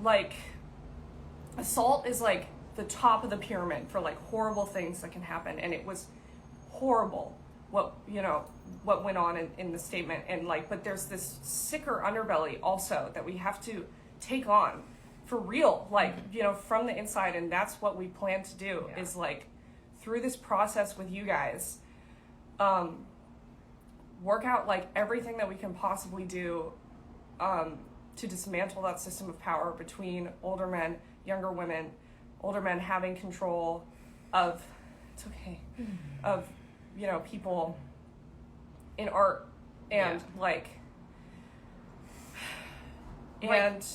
Like, assault is like the top of the pyramid for like horrible things that can happen, and it was horrible what went on in the statement, and like, but there's this sicker underbelly also that we have to take on for real, like, from the inside, and that's what we plan to do. Yeah. Is like, through this process with you guys, work out like everything that we can possibly do to dismantle that system of power between older men, younger women, older men having control of, it's okay, of, people in art and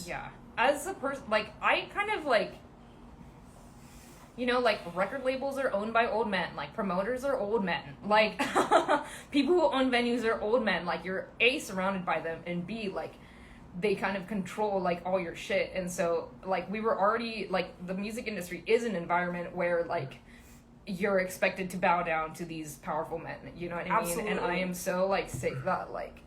yeah. As a person, like, I kind of like, like, record labels are owned by old men, like, promoters are old men, like, people who own venues are old men, like, you're A, surrounded by them, and B, like, they kind of control, like, all your shit. And so, like, we were already, like, the music industry is an environment where, like, you're expected to bow down to these powerful men, you know what I mean? Absolutely. And I am so, like, sick that, like,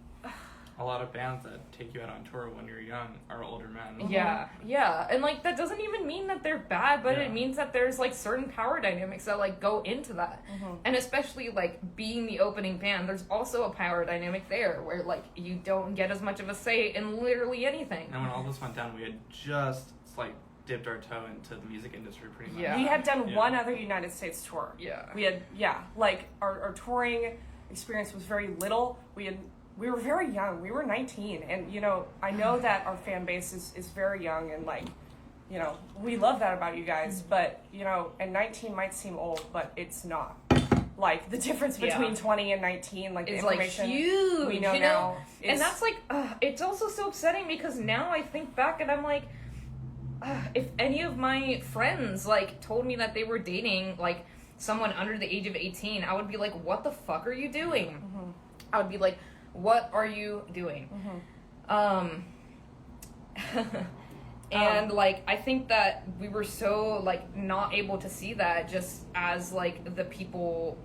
a lot of bands that take you out on tour when you're young are older men. Yeah, and, like, that doesn't even mean that they're bad, but Yeah. it means that there's, like, certain power dynamics that, like, go into that. And especially, like, being the opening band, there's also a power dynamic there where, like, you don't get as much of a say in literally anything. And when all this went down, we had just, like, dipped our toe into the music industry pretty much. Yeah. We had done Yeah. one other United States tour. Yeah. We had, like, our touring experience was very little. We were very young. We were 19, and I know that our fan base is very young, and like, we love that about you guys. But and 19 might seem old, but it's not. Like, the difference between 20 and 19, like, It's, the like, information huge, we know now. And that's, like, it's also so upsetting because now I think back and I'm like, if any of my friends, like, told me that they were dating, like, someone under the age of 18, I would be like, what the fuck are you doing? I would be like, what are you doing? And, like, I think that we were so, like, not able to see that just as, like, the people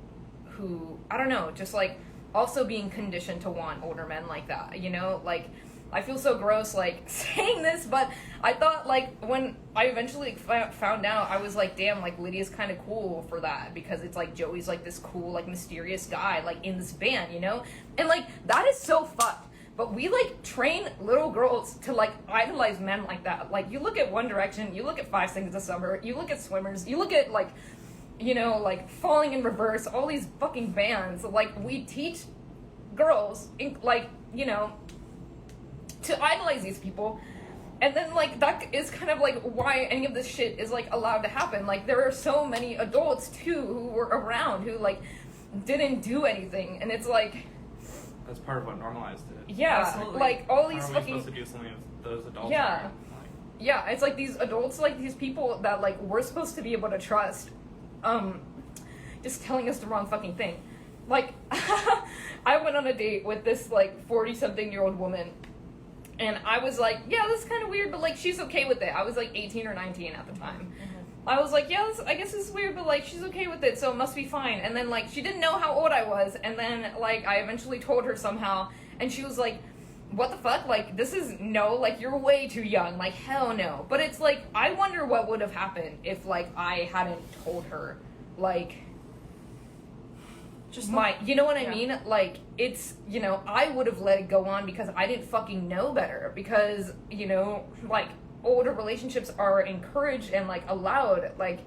who, I don't know, just, like, also being conditioned to want older men like that, Like, I feel so gross, like, saying this, but I thought, like, when I eventually found out, I was like, damn, like, Lydia's kind of cool for that, because it's, like, Joey's, like, this cool, like, mysterious guy, like, in this band, And, like, that is so fucked. But we, like, train little girls to, like, idolize men like that. Like, you look at One Direction, you look at 5 Seconds of Summer, you look at Swimmers, you look at, like, like, Falling in Reverse, all these fucking bands. Like, we teach girls, like, to idolize these people. And then, like, that is kind of, like, why any of this shit is, like, allowed to happen. Like, there are so many adults, too, who were around who, like, didn't do anything. And it's, like... That's part of what normalized it. Yeah, Absolutely. like, all these How are we fucking... supposed to do something if those adults Yeah. aren't? Like, Yeah, it's like these adults, like, these people that, like, we're supposed to be able to trust, just telling us the wrong fucking thing. Like, I went on a date with this, like, 40-something-year-old woman, and I was like, yeah, this is kind of weird, but, like, she's okay with it. I was, like, 18 or 19 at the time. I was like, yeah, I guess this is weird, but, like, she's okay with it, so it must be fine. And then, like, she didn't know how old I was, and then, like, I eventually told her somehow, and she was like, what the fuck? Like, this is, no, like, you're way too young. Like, hell no. But it's like, I wonder what would have happened if, like, I hadn't told her, like, just you know what I mean? Like, it's, I would have let it go on because I didn't fucking know better. Because, like, older relationships are encouraged and, like, allowed, like,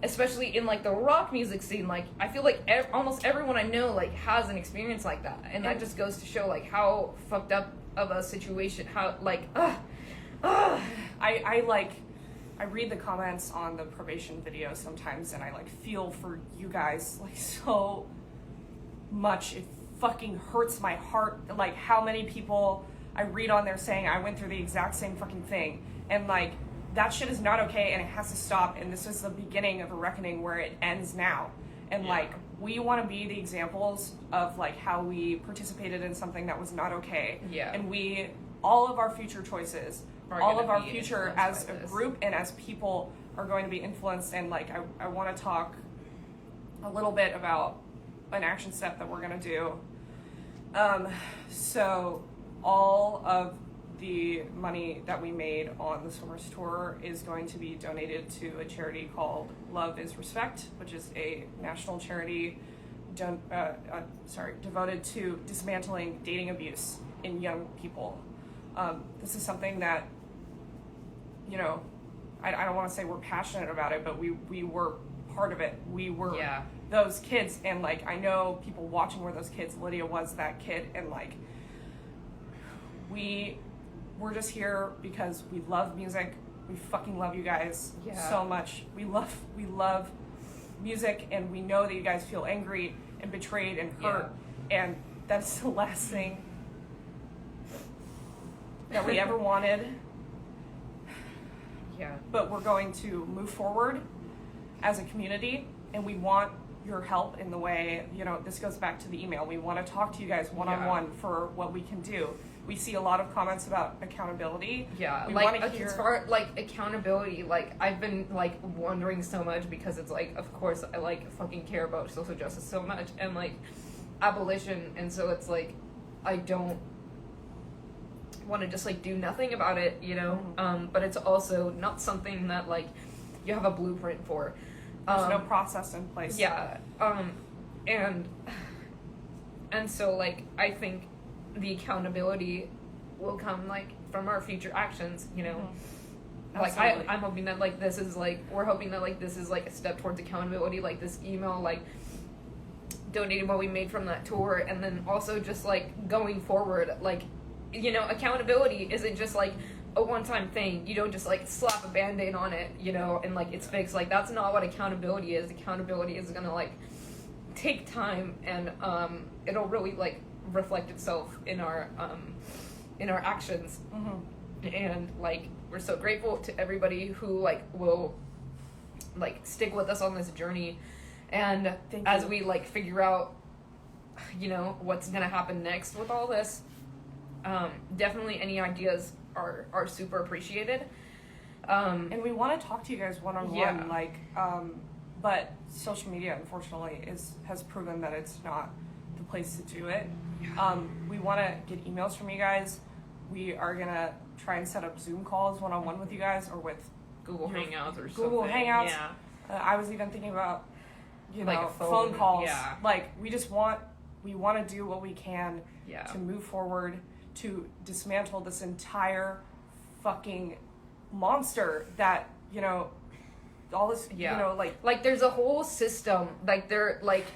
especially in, like, the rock music scene. Like, I feel like almost everyone I know, like, has an experience like that. And that just goes to show, like, how fucked up of a situation, how, like, I read the comments on the Probation video sometimes, and I, like, feel for you guys, like, so much. It fucking hurts my heart, like, how many people I read on there saying I went through the exact same fucking thing, and, like, that shit is not okay, and it has to stop, and this is the beginning of a reckoning where it ends now. And, like, we want to be the examples of, like, how we participated in something that was not okay. Yeah. And all of our future choices, all of our future as a group and as people are going to be influenced. And, like, I want to talk a little bit about an action step that we're going to do. So all of the money that we made on the Swimmers Tour is going to be donated to a charity called Love is Respect, which is a national charity devoted to dismantling dating abuse in young people. This is something that, you know, I don't want to say we're passionate about it, but we were part of it. We were those kids, and like, I know people watching were those kids. Lydia was that kid, and like, we're just here because we love music. We fucking love you guys so much. We love music, and we know that you guys feel angry and betrayed and hurt, and that's the last thing that we ever wanted. But we're going to move forward as a community, and we want your help in the way, you know, this goes back to the email. We want to talk to you guys one-on-one for what we can do. We see a lot of comments about accountability. Yeah, we like, want to hear... as far like accountability, like, I've been like wondering so much, because it's like, of course, I like fucking care about social justice so much, and like abolition, and so it's like, I don't want to just like do nothing about it, you know. But it's also not something that like you have a blueprint for. There's no process in place. And so like, I think the accountability will come like from our future actions, you know. Like, I'm hoping that like this is like, we're hoping that like this is like a step towards accountability, like this email, like donating what we made from that tour, and then also just like going forward, like, you know, accountability isn't just like a one-time thing. You don't just like slap a band-aid on it, you know, and like it's fixed. Like, that's not what accountability is. Accountability is gonna like take time, and it'll really like reflect itself in our actions. And like, we're so grateful to everybody who like will like stick with us on this journey, and as we like figure out, you know, what's gonna happen next with all this. Definitely any ideas are super appreciated. And we want to talk to you guys one-on-one, like, but social media, unfortunately, has proven that it's not the place to do it. We want to get emails from you guys. We are going to try and set up Zoom calls one-on-one with you guys, or with Google Hangouts or Google something. Hangouts. I was even thinking about, you know, like phone calls. Yeah. Like, we want to do what we can to move forward, to dismantle this entire fucking monster that, you know, all this, you know, like there's a whole system, like there, like,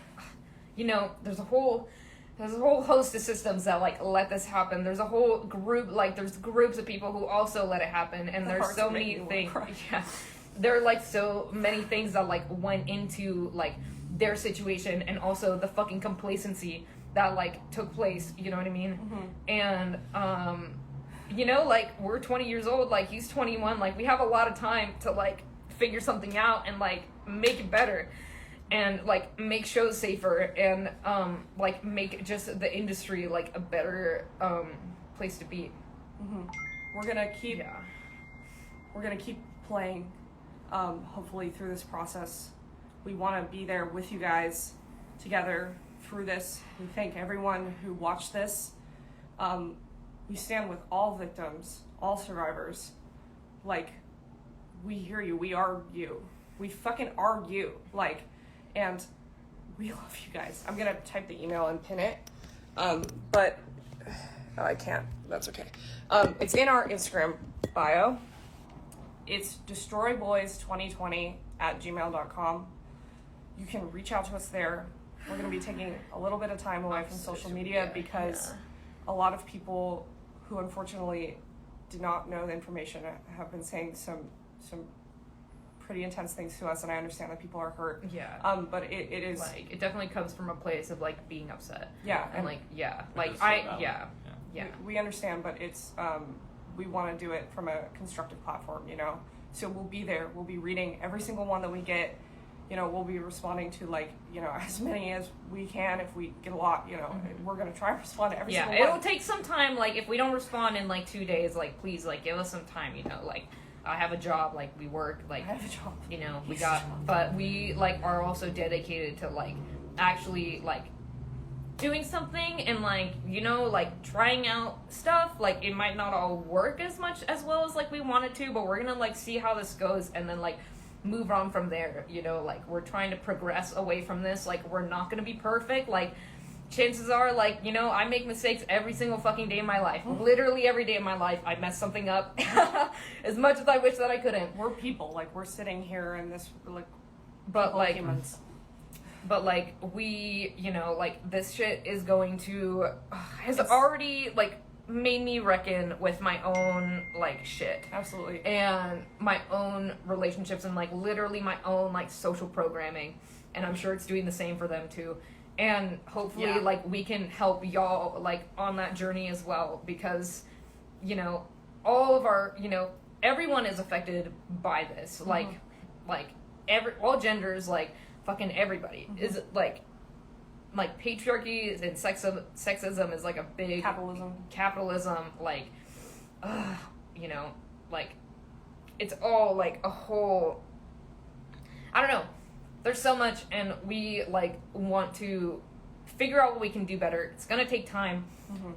you know, there's a whole host of systems that like let this happen. There's a whole group, like there's groups of people who also let it happen, and there's so many things. There are like so many things that like went into like their situation, and also the fucking complacency that like took place, you know what I mean? And you know, like, we're 20 years old, like he's 21, like we have a lot of time to like figure something out and like make it better, and like make shows safer, and like make just the industry like a better place to be. We're gonna keep playing, hopefully through this process. We want to be there with you guys together through this. We thank everyone who watched this. We stand with all victims, all survivors. Like, we hear you. We are you. We fucking are you. Like, and we love you guys. I'm gonna type the email and pin it. But I can't. That's okay. It's in our Instagram bio. It's destroyboys2020@gmail.com. You can reach out to us there. We're going to be taking a little bit of time away from social media because a lot of people who unfortunately did not know the information have been saying some pretty intense things to us, and I understand that people are hurt. But it is like, it definitely comes from a place of like being upset. And like we understand, but it's we want to do it from a constructive platform, you know. So we'll be there. We'll be reading every single one that we get. You know, we'll be responding to, like, you know, as many as we can. If we get a lot, you know, we're going to try and respond to every single one. It'll take some time. Like, if we don't respond in, like, 2 days, like, please, like, give us some time, you know. Like, I have a job, like, we work, like, I have a job. You know, but we, like, are also dedicated to, like, actually, like, doing something and like, you know, like trying out stuff. Like it might not all work as much as well as like we want it to, but we're gonna like see how this goes and then like move on from there. You know, like we're trying to progress away from this. Like we're not gonna be perfect. Like chances are, like, you know, I make mistakes every single fucking day of my life. Literally every day of my life I mess something up. As much as I wish that I couldn't. We're people, like we're sitting here in this like But people, like humans. But like we, you know, like this shit is going to has It's- already like made me reckon with my own like shit Absolutely. and my own relationships and like literally my own like social programming, and I'm sure it's doing the same for them too. And hopefully Yeah. like we can help y'all like on that journey as well, because you know all of our, you know, everyone is affected by this. Like every all genders, like fucking everybody is like patriarchy and sexism is like a big capitalism, like you know, like it's all like a whole, I don't know, there's so much, and we like want to figure out what we can do better. It's gonna take time,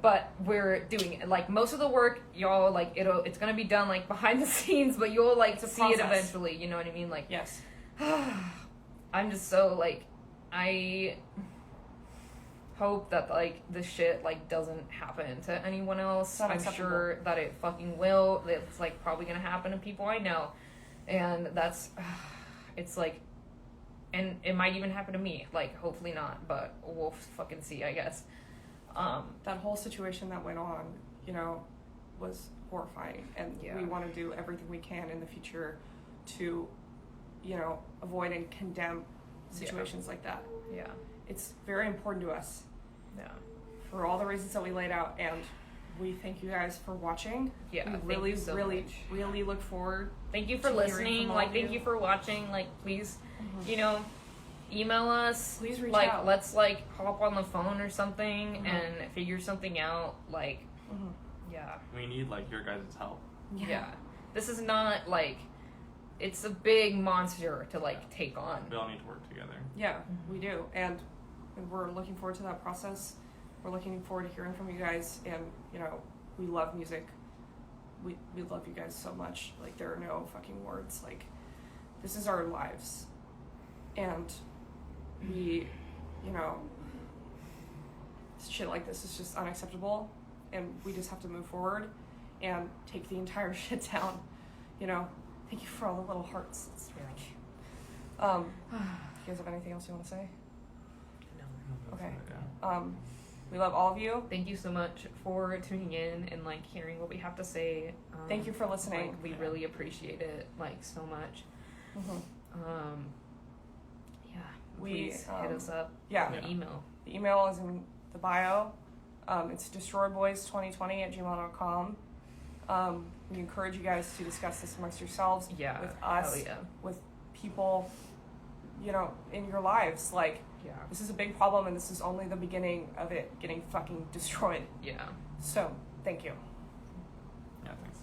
but we're doing it. Like most of the work, y'all, like it's gonna be done like behind the scenes, but you'll like It's a see it process. eventually, you know what I mean? Like Yes. I'm just so like, I hope that like this shit like doesn't happen to anyone else. It's not I'm acceptable. sure that it fucking will. It's like probably gonna happen to people I know, and that's it's like, and it might even happen to me. Like hopefully not, but we'll fucking see, I guess. That whole situation that went on, you know, was horrifying, and Yeah. we want to do everything we can in the future to, you know, avoid and condemn situations like that. Yeah, It's very important to us yeah, for all the reasons that we laid out, and we thank you guys for watching. yeah. We thank really, you so really, much. really look forward. Thank you for to hearing listening. from all Like, of thank you. you for watching. Like, please, you know, email us. Please reach like, out. let's like hop on the phone or something Mhm. and figure something out. Like, yeah, We need like your guys' help. yeah. This is not like, it's a big monster to like take on. We all need to work together. Yeah, we do, and we're looking forward to that process. We're looking forward to hearing from you guys, and you know, we love music. We love you guys so much. Like there are no fucking words. Like this is our lives, and we, you know, shit like this is just unacceptable, and we just have to move forward and take the entire shit down. You know, thank you for all the little hearts. It's really cute. You guys have anything else you want to say? Okay. Yeah. We love all of you. Thank you so much for tuning in and like hearing what we have to say. Thank you for listening. Like, we really appreciate it like so much. Yeah, We, please hit us up. Yeah. on the email. The email is in the bio. It's destroyboys2020@gmail.com. We encourage you guys to discuss this amongst yourselves, Yeah, with us, hell yeah. with people, you know, in your lives. Like, Yeah, this is a big problem, and this is only the beginning of it getting fucking destroyed. yeah. So, thank you. Yeah, thanks.